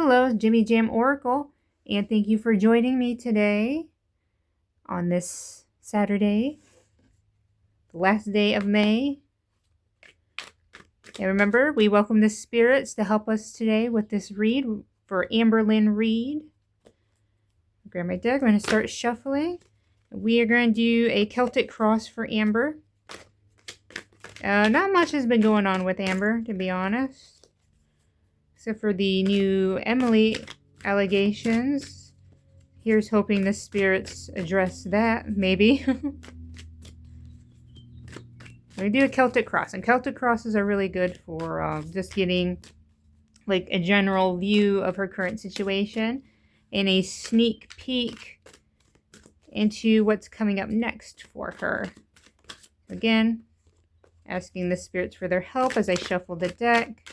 Hello, Jimmy Jam Oracle, and thank you for joining me today on this Saturday, the last day of May. And remember, we welcome the spirits to help us today with this read for Amberlynn Reid. Grab my deck. I'm going to start shuffling. We are going to do a Celtic cross for Amber. Not much has been going on with Amber, to be honest, except for the new Emily allegations. Here's hoping the spirits address that, maybe. We do a Celtic cross, and Celtic crosses are really good for just getting like a general view of her current situation and a sneak peek into what's coming up next for her. Again, asking the spirits for their help as I shuffle the deck.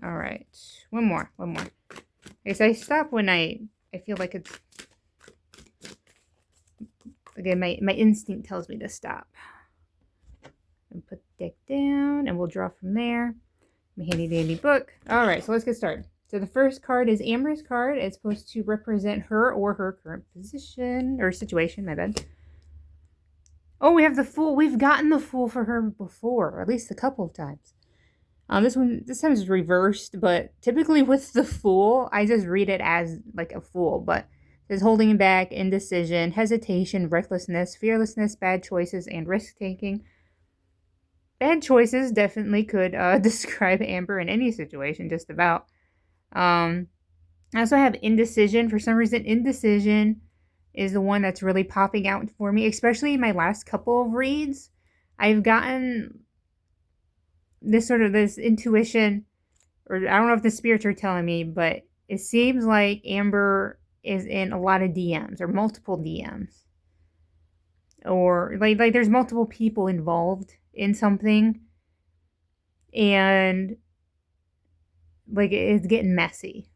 All right, one more. I guess I stop when I feel like it's, again, my instinct tells me to stop. And put the deck down, and we'll draw from there. My handy dandy book. All right, so let's get started. So the first card is Amber's card. It's supposed to represent her or her current position or situation. My bad. Oh, we have the Fool. We've gotten the Fool for her before, or at least a couple of times. This time is reversed, but typically with the Fool, I just read it as like a fool, but it says holding back, indecision, hesitation, recklessness, fearlessness, bad choices, and risk-taking. Bad choices definitely could describe Amber in any situation, just about. I also have indecision. For some reason, indecision is the one that's really popping out for me, especially in my last couple of reads. I've gotten this intuition, or I don't know if the spirits are telling me, but it seems like Amber is in a lot of DMs or multiple DMs, or like there's multiple people involved in something, and like it's getting messy.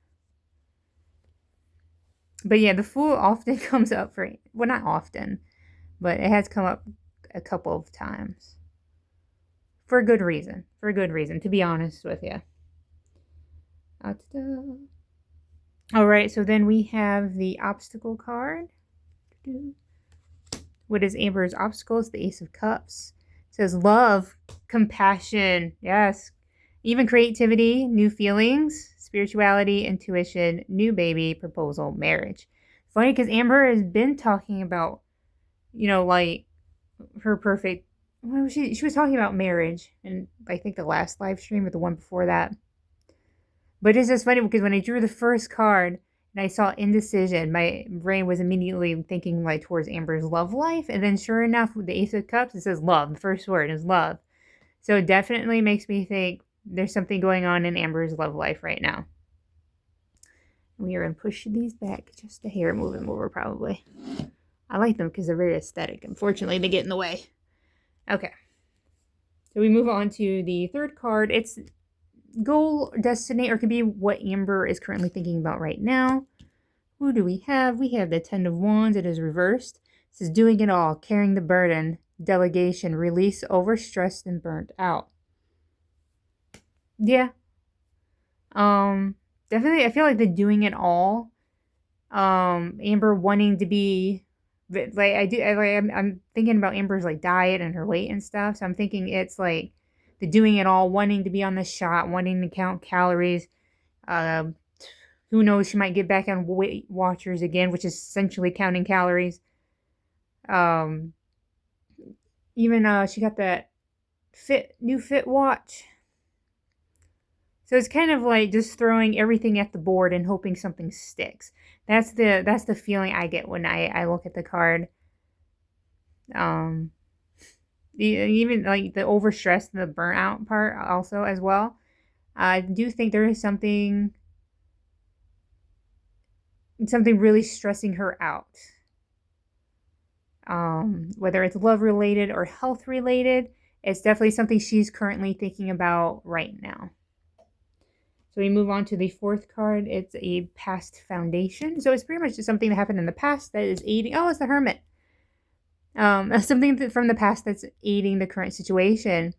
But yeah, the Fool often comes up for, well, not often, but it has come up a couple of times. For a good reason, to be honest with you. All right, so then we have the obstacle card. What is Amber's obstacle? It's the Ace of Cups. It says love, compassion, yes, even creativity, new feelings, spirituality, intuition, new baby, proposal, marriage. Funny because Amber has been talking about, like her perfect. Well, she was talking about marriage, and I think the last live stream or the one before that. But it's just funny because when I drew the first card and I saw indecision, my brain was immediately thinking like towards Amber's love life. And then sure enough, with the Ace of Cups, it says love. The first word is love. So it definitely makes me think there's something going on in Amber's love life right now. We are going to push these back just a hair, move them over probably. I like them because they're very aesthetic. Unfortunately, they get in the way. Okay, so we move on to the third card. It's goal, destiny, or it could be what Amber is currently thinking about right now. Who do we have? We have the Ten of Wands. It is reversed. It says doing it all, carrying the burden, delegation, release, overstressed, and burnt out. Yeah. Definitely, I feel like the doing it all. Amber wanting to be, like I'm thinking about Amber's like diet and her weight and stuff. So I'm thinking it's like the doing it all, wanting to be on the shot, wanting to count calories. Who knows? She might get back on Weight Watchers again, which is essentially counting calories. Even she got that new fit watch. So it's kind of like just throwing everything at the board and hoping something sticks. That's the feeling I get when I look at the card. Even like the overstressed and the burnout part also as well. I do think there is something really stressing her out. Whether it's love related or health related, it's definitely something she's currently thinking about right now. So we move on to the fourth card. It's a past foundation. So it's pretty much just something that happened in the past that is aiding. Oh, it's the Hermit. Something from the past that's aiding the current situation.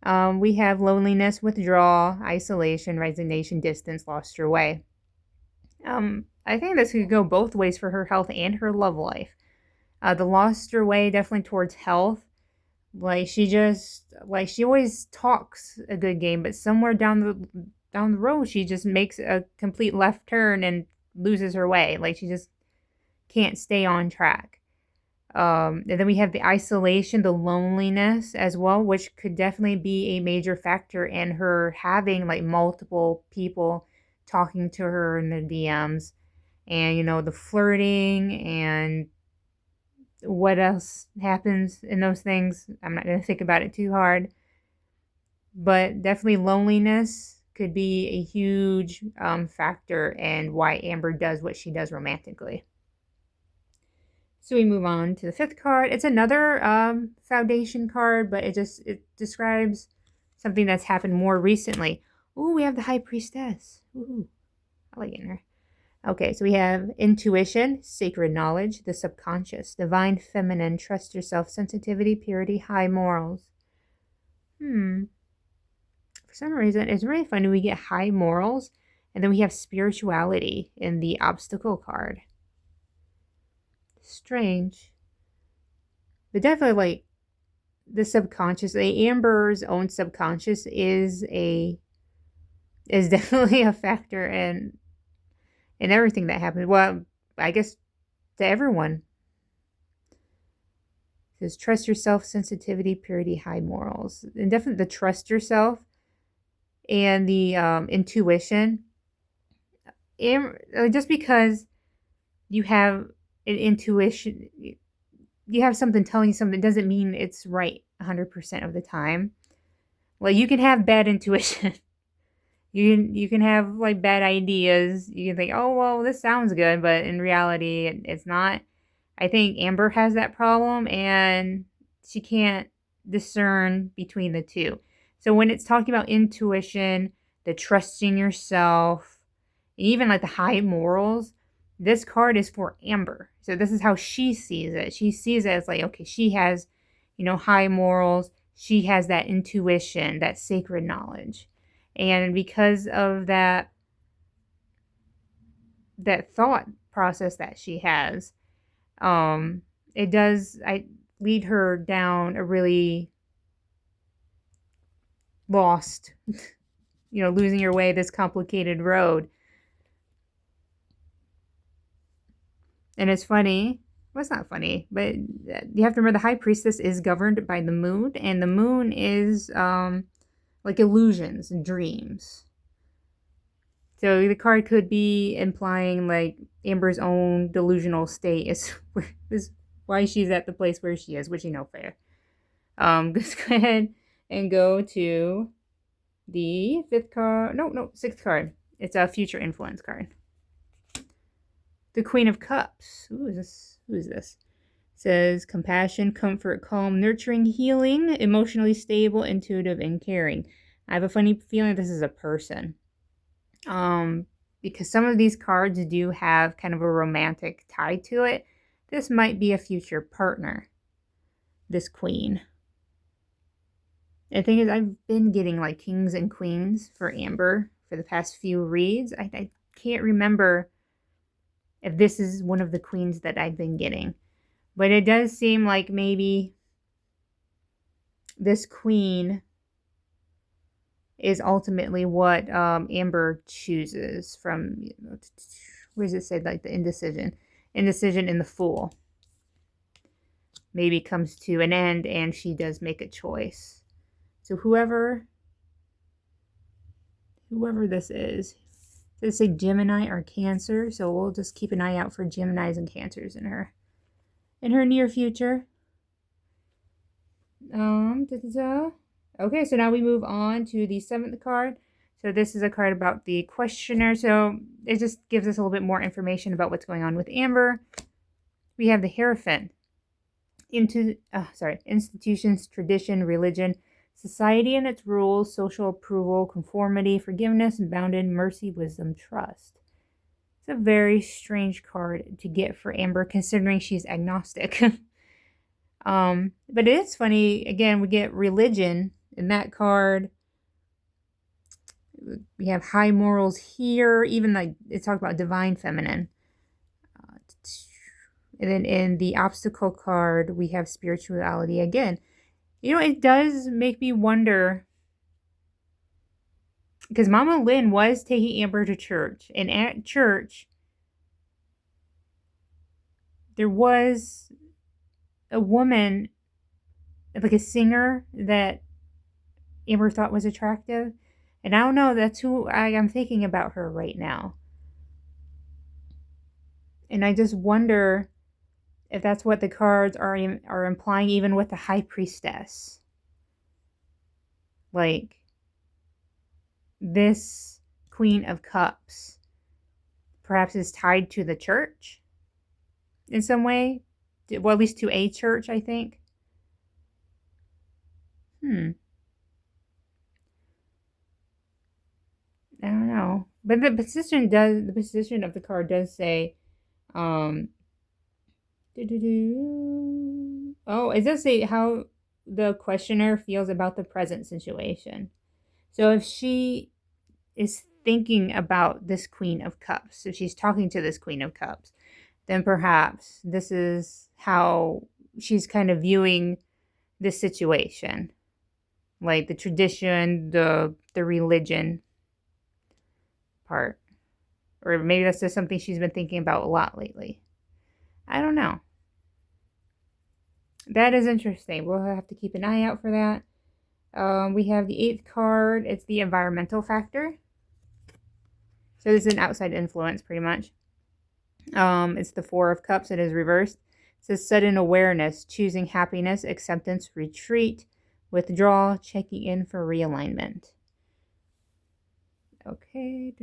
We have loneliness, withdrawal, isolation, resignation, distance, lost your way. I think this could go both ways for her health and her love life. The lost her way definitely towards health. Like she always talks a good game, but somewhere down the road she just makes a complete left turn and loses her way. Like she just can't stay on track. And then we have the isolation, the loneliness as well, which could definitely be a major factor in her having like multiple people talking to her in the DMs, and the flirting and what else happens in those things. I'm not going to think about it too hard, but definitely loneliness could be a huge factor in why Amber does what she does romantically. So we move on to the fifth card. It's another foundation card, but it describes something that's happened more recently. Ooh, we have the High Priestess. Ooh, I like it in her. Okay, so we have intuition, sacred knowledge, the subconscious, divine feminine, trust yourself, sensitivity, purity, high morals. For some reason, it's really funny. We get high morals, and then we have spirituality in the obstacle card. Strange. But definitely, like, the subconscious, Amber's own subconscious is definitely a factor in everything that happens. Well, I guess to everyone. It says trust yourself, sensitivity, purity, high morals. And definitely the trust yourself and the intuition. Just because you have an intuition, you have something telling you something, doesn't mean it's right 100% of the time. Well, you can have bad intuition. You can have like bad ideas. You can think, oh, well, this sounds good, but in reality, it's not. I think Amber has that problem, and she can't discern between the two. So when it's talking about intuition, the trusting yourself, even like the high morals, this card is for Amber. So this is how she sees it. She sees it as like, okay, she has, high morals. She has that intuition, that sacred knowledge. And because of that thought process that she has, it does lead her down a really lost, losing your way, this complicated road. And it's funny. Well, it's not funny, but you have to remember the High Priestess is governed by the moon, and the moon is like illusions and dreams. So the card could be implying like Amber's own delusional state is why she's at the place where she is, which fair. Let's go ahead and go to the fifth card. No, sixth card. It's a future influence card. The Queen of Cups. Who is this? It says compassion, comfort, calm, nurturing, healing, emotionally stable, intuitive, and caring. I have a funny feeling this is a person. Because some of these cards do have kind of a romantic tie to it. This might be a future partner, this queen. The thing is, I've been getting like kings and queens for Amber for the past few reads. I can't remember if this is one of the queens that I've been getting. But it does seem like maybe this queen is ultimately what Amber chooses from, where does it say, like the indecision in the Fool. Maybe comes to an end and she does make a choice. So whoever this is, does it say Gemini or Cancer? So we'll just keep an eye out for Geminis and Cancers in her near future. Okay, so now we move on to the seventh card. So this is a card about the questioner. So it just gives us a little bit more information about what's going on with Amber. We have the Hierophant. Institutions, tradition, religion, society and its rules, social approval, conformity, forgiveness, bounded, mercy, wisdom, trust. It's a very strange card to get for Amber, considering she's agnostic. But it is funny, again, we get religion in that card. We have high morals here, even like it talks about divine feminine. And then in the obstacle card, we have spirituality again. You know, it does make me wonder, because Mama Lynn was taking Amber to church, and at church, there was a woman, like a singer, that Amber thought was attractive. And I don't know, that's who I am thinking about her right now. And I just wonder if that's what the cards are implying, even with the High Priestess. Like, this Queen of Cups perhaps is tied to the church in some way. Well, at least to a church, I think. I don't know. But the position of the card does say, oh, it does say how the questioner feels about the present situation. So if she is thinking about this Queen of Cups, if she's talking to this Queen of Cups, then perhaps this is how she's kind of viewing this situation. Like the tradition, the religion part. Or maybe that's just something she's been thinking about a lot lately. I don't know. That is interesting. We'll have to keep an eye out for that. We have the 8th card. It's the environmental factor. So this is an outside influence, pretty much. It's the 4 of Cups. It is reversed. It says sudden awareness, choosing happiness, acceptance, retreat, withdraw, checking in for realignment. Okay.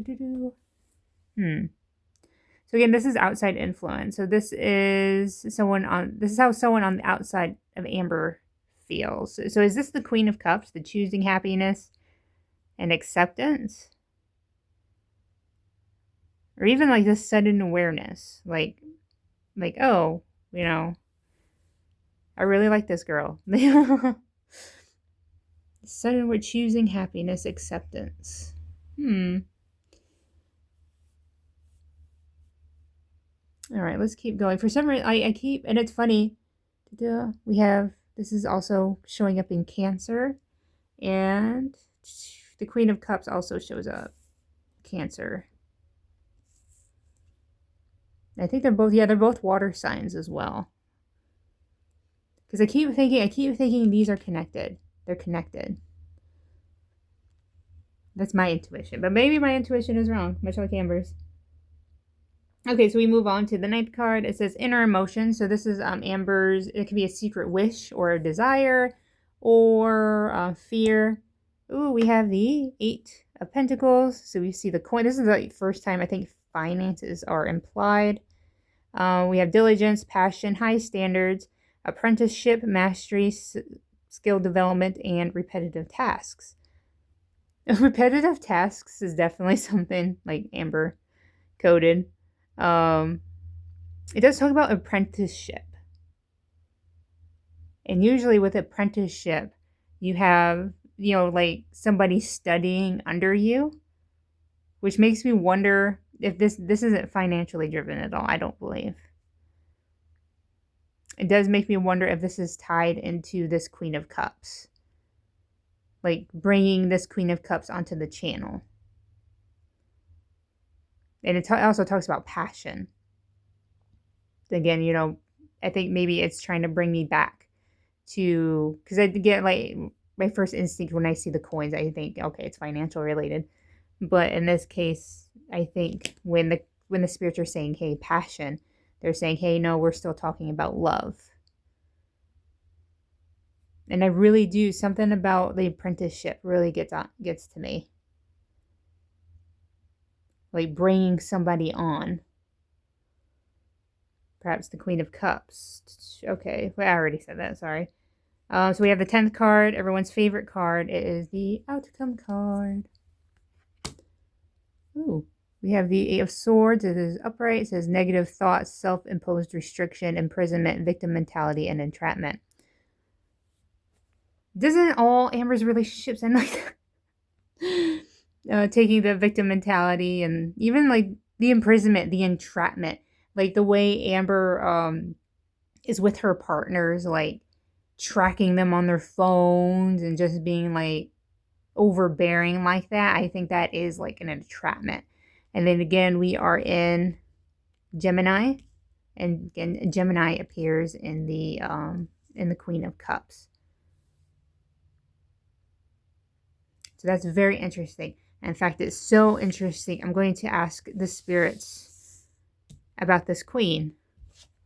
So again, this is outside influence. So this is how someone on the outside of Amber feels. So is this the Queen of Cups, the choosing happiness and acceptance? Or even like this sudden awareness, like, oh, you know, I really like this girl. Sudden, we're choosing happiness, acceptance. All right, let's keep going. For some reason, I keep, and it's funny, we have, this is also showing up in Cancer, and the Queen of Cups also shows up, Cancer. I think they're both water signs as well. Because I keep thinking these are connected. They're connected. That's my intuition, but maybe my intuition is wrong, much like Amber's. Okay, so we move on to the 9th card. It says inner emotion. So this is Amber's, it could be a secret wish or a desire or fear. Ooh, we have the 8 of Pentacles. So we see the coin. This is the first time I think finances are implied. We have diligence, passion, high standards, apprenticeship, mastery, skill development, and repetitive tasks. Repetitive tasks is definitely something like Amber coded. It does talk about apprenticeship. And usually with apprenticeship, you have, like somebody studying under you, which makes me wonder if this isn't financially driven at all. I don't believe. It does make me wonder if this is tied into this Queen of Cups. Like bringing this Queen of Cups onto the channel. And it also talks about passion. Again, I think maybe it's trying to bring me back to, because I get like my first instinct when I see the coins, I think, okay, it's financial related. But in this case, I think when the spirits are saying, hey, passion, they're saying, hey, no, we're still talking about love. And I really do, something about the apprenticeship really gets to me. Like bringing somebody on. Perhaps the Queen of Cups. Okay, well, I already said that, sorry. So we have the 10th card, everyone's favorite card. It is the outcome card. Ooh, We have the Eight of Swords. It is upright. It says negative thoughts, self-imposed restriction, imprisonment, victim mentality, and entrapment. Doesn't all Amber's relationships end like that? Taking the victim mentality and even like the imprisonment, the entrapment. Like the way Amber is with her partners, like tracking them on their phones and just being like overbearing like that. I think that is like an entrapment. And then again, we are in Gemini, and again, Gemini appears in the Queen of Cups. So that's very interesting. In fact, it's so interesting. I'm going to ask the spirits about this queen.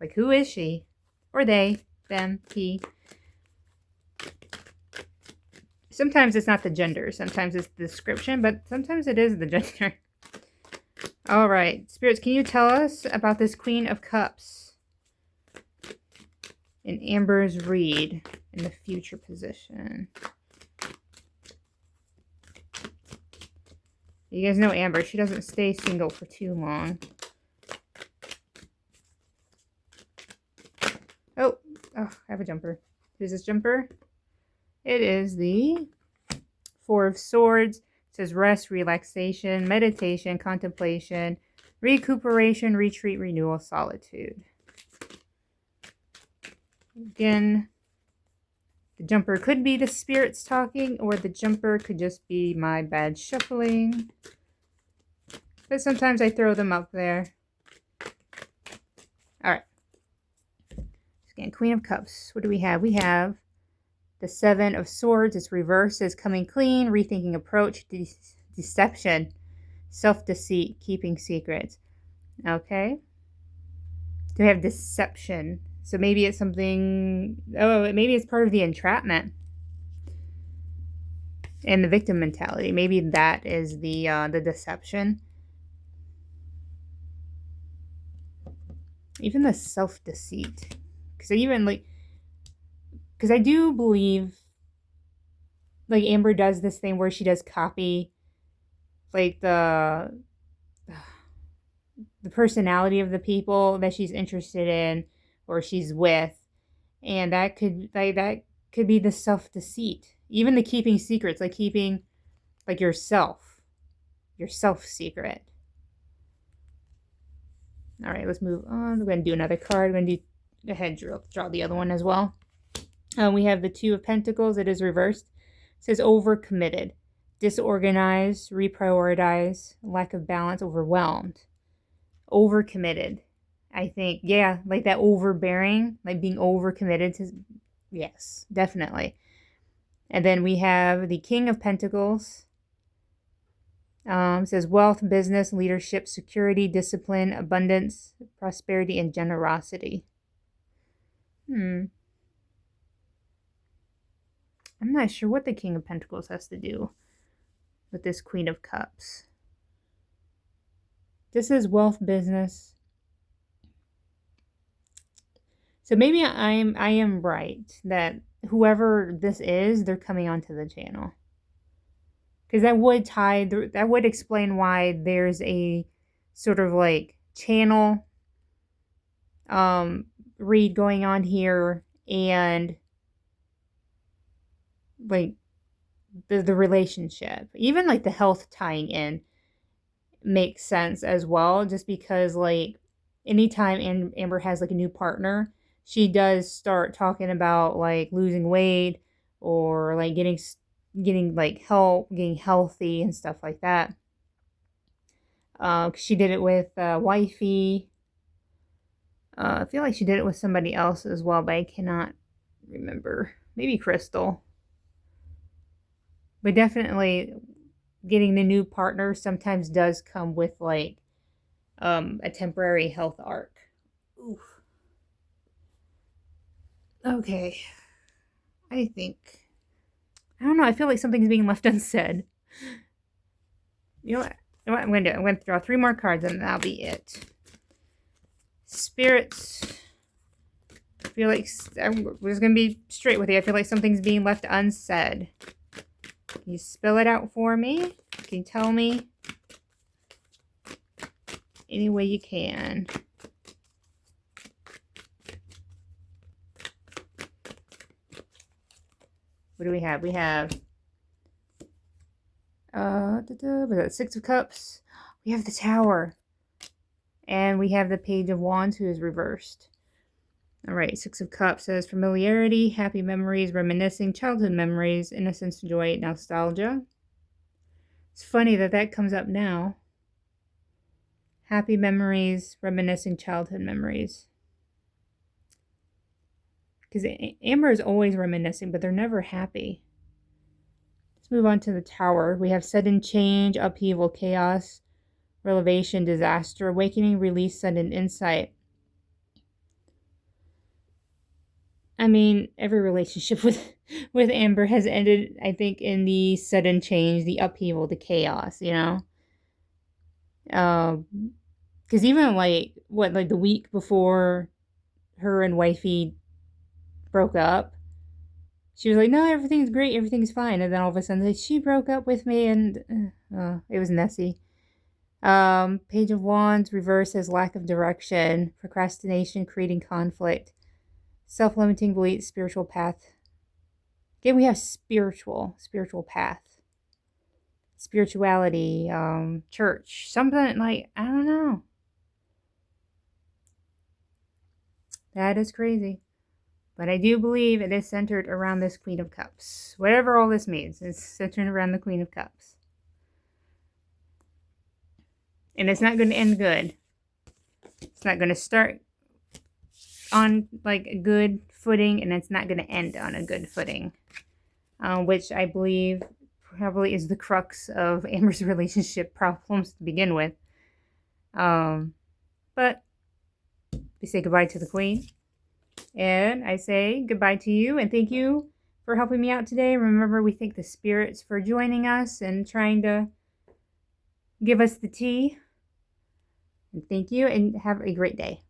Like, who is she? Or they, them, he. Sometimes it's not the gender. Sometimes it's the description, but sometimes it is the gender. All right. Spirits, can you tell us about this Queen of Cups in Amber's Reid in the future position? You guys know Amber. She doesn't stay single for too long. Oh, I have a jumper. Who's this jumper? It is the Four of Swords. It says rest, relaxation, meditation, contemplation, recuperation, retreat, renewal, solitude. Again, the jumper could be the spirits talking, or the jumper could just be my bad shuffling. But sometimes I throw them up there. All right. Again, Queen of Cups. What do we have? We have the Seven of Swords. It's reversed. It's coming clean, rethinking approach, deception, self-deceit, keeping secrets. Okay. Do we have deception? So maybe it's something, maybe it's part of the entrapment and the victim mentality. Maybe that is the deception. Even the self-deceit. Because I do believe, like, Amber does this thing where she does copy, like, the personality of the people that she's interested in or she's with. And that could be the self-deceit. Even the keeping secrets, like keeping, like, your self-secret. All right, let's move on. We're going to do another card. We're going to go ahead and draw the other one as well. We have the Two of Pentacles. It is reversed. It says overcommitted, disorganized, reprioritize, lack of balance, overwhelmed. Overcommitted. I think, yeah, like that overbearing, like being overcommitted to, yes, definitely. And then we have the King of Pentacles. It says wealth, business, leadership, security, discipline, abundance, prosperity, and generosity. I'm not sure what the King of Pentacles has to do with this Queen of Cups. This is wealth, business. So maybe I am right that whoever this is, they're coming onto the channel. Because that would explain why there's a sort of like channel read going on here, and like the relationship, even like the health tying in makes sense as well, just because like anytime Amber has like a new partner, she does start talking about like losing weight or like getting like help, getting healthy and stuff like that. She did it with Wifey. I feel like she did it with somebody else as well, but I cannot remember. Maybe Crystal. But definitely getting the new partner sometimes does come with like a temporary health arc. Oof. Okay. I don't know. I feel like something's being left unsaid. You know what? I'm going to do? I'm going to draw 3 more cards and that'll be it. Spirits. I feel like I'm just going to be straight with you. I feel like something's being left unsaid. Can you spell it out for me? Can you tell me any way you can. What do we have? We have Six of Cups. We have the Tower. And we have the Page of Wands, who is reversed. All right, Six of Cups says familiarity, happy memories, reminiscing, childhood memories, innocence, joy, nostalgia. It's funny that that comes up now. Happy memories, reminiscing, childhood memories. Because Amber is always reminiscing, but they're never happy. Let's move on to the Tower. We have sudden change, upheaval, chaos, revelation, disaster, awakening, release, sudden insight. I mean, every relationship with Amber has ended, I think, in the sudden change, the upheaval, the chaos, you know? Because even, like the week before her and Wifey broke up, she was like, no, everything's great, everything's fine. And then all of a sudden, like, she broke up with me, and it was messy. Page of Wands, reverse as lack of direction, procrastination, creating conflict, self-limiting beliefs, spiritual path. Again, we have spiritual path, spirituality, church, something like, I don't know. That is crazy. But I do believe it is centered around this Queen of Cups. Whatever all this means, it's centered around the Queen of Cups. And it's not going to end good. It's not going to start on like a good footing, and it's not going to end on a good footing. Which I believe probably is the crux of Amber's relationship problems to begin with. But we say goodbye to the Queen. And I say goodbye to you and thank you for helping me out today. Remember, we thank the spirits for joining us and trying to give us the tea. And thank you and have a great day.